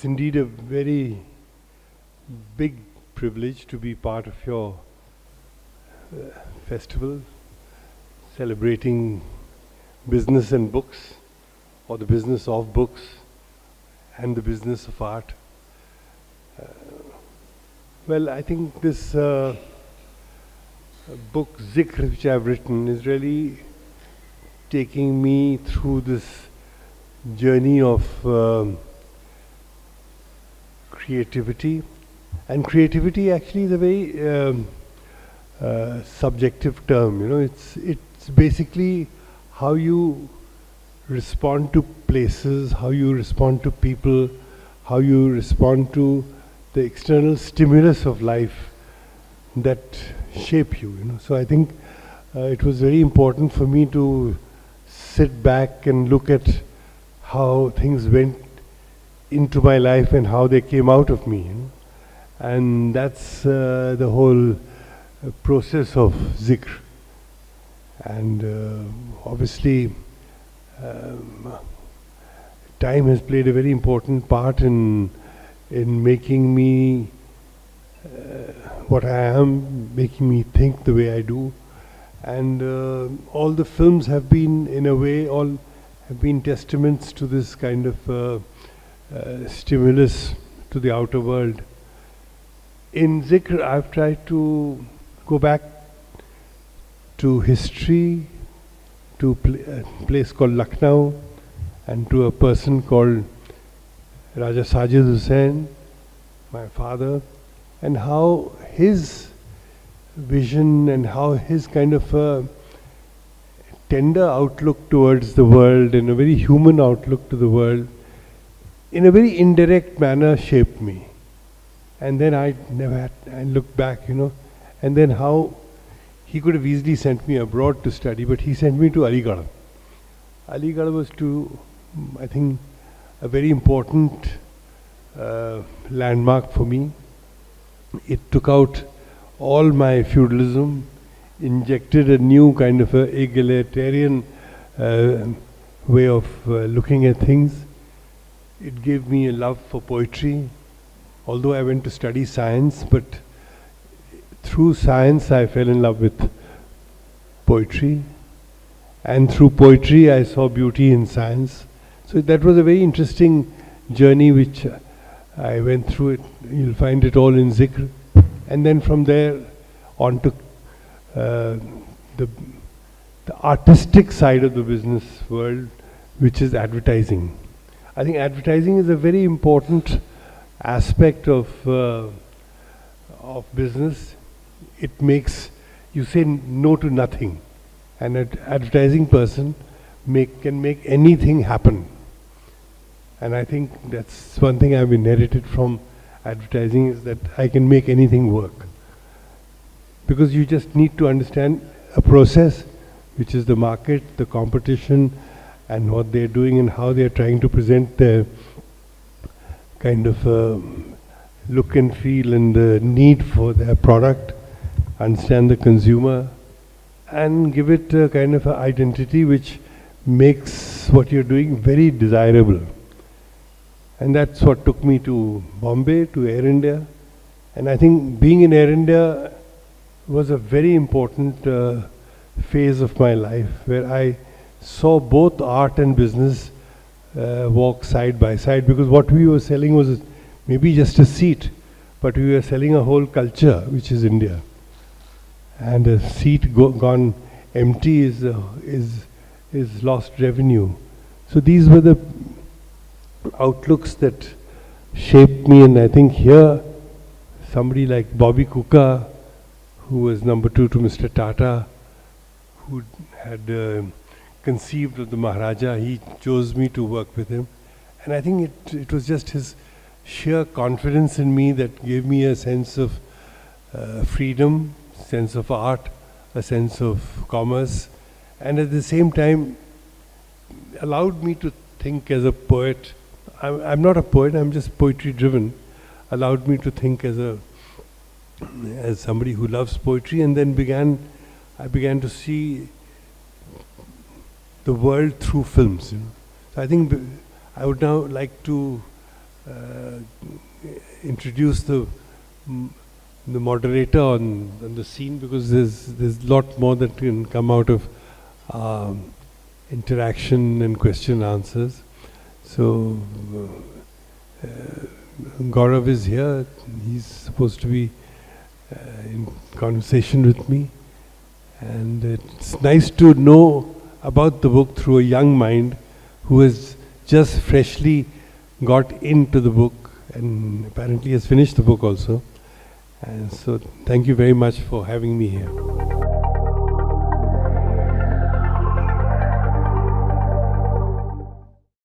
It's indeed a very big privilege to be part of your festival, celebrating business and books, or the business of books and the business of art. Well, I think this book, Zikr, which I've written, is really taking me through this journey of creativity. And creativity actually is a very subjective term. You know, it's basically how you respond to places, how you respond to people, how you respond to the external stimulus of life that shape you. You know, so I think it was very important for me to sit back and look at how things went into my life and how they came out of me. You know? And that's the whole process of Zikr. And obviously, time has played a very important part in making me what I am, making me think the way I do. And all the films have been, in a way, all have been testaments to this kind of stimulus to the outer world. In Zikr, I've tried to go back to history, to a place called Lucknow, and to a person called Raja Sajid Hussain, my father, and how his vision and how his kind of a tender outlook towards the world and a very human outlook to the world in a very indirect manner shaped me. And then I looked back, you know, and then how he could have easily sent me abroad to study, but he sent me to Aligarh. Aligarh was I think, a very important landmark for me. It took out all my feudalism, injected a new kind of a egalitarian way of looking at things. It gave me a love for poetry, although I went to study science, but through science I fell in love with poetry, and through poetry I saw beauty in science. So that was a very interesting journey which I went through it. You'll find it all in Zikr. And then from there on to the artistic side of the business world, which is advertising. I think advertising is a very important aspect of business. It makes you say no to nothing, and an advertising person can make anything happen. And I think that's one thing I've inherited from advertising, is that I can make anything work, because you just need to understand a process, which is the market, the competition, and what they're doing and how they're trying to present their kind of look and feel and the need for their product, understand the consumer, and give it a kind of identity which makes what you're doing very desirable. And that's what took me to Bombay, to Air India. And I think being in Air India was a very important phase of my life, where I saw both art and business walk side by side, because what we were selling was maybe just a seat, but we were selling a whole culture, which is India. And a seat gone empty is lost revenue. So these were the outlooks that shaped me. And I think here somebody like Bobby Kuka, who was number 2 to Mr. Tata, who had conceived of the Maharaja, he chose me to work with him. And I think it was just his sheer confidence in me that gave me a sense of freedom, sense of art, a sense of commerce, and at the same time allowed me to think as a poet. I'm not a poet, I'm just poetry driven. Allowed me to think as somebody who loves poetry, and then I began to see the world through films. You know. So I think I would now like to uh, introduce the moderator on the scene, because there's a lot more that can come out of interaction and question answers. So Gaurav is here. He's supposed to be in conversation with me, and it's nice to know about the book through a young mind who has just freshly got into the book and apparently has finished the book also. And so thank you very much for having me here.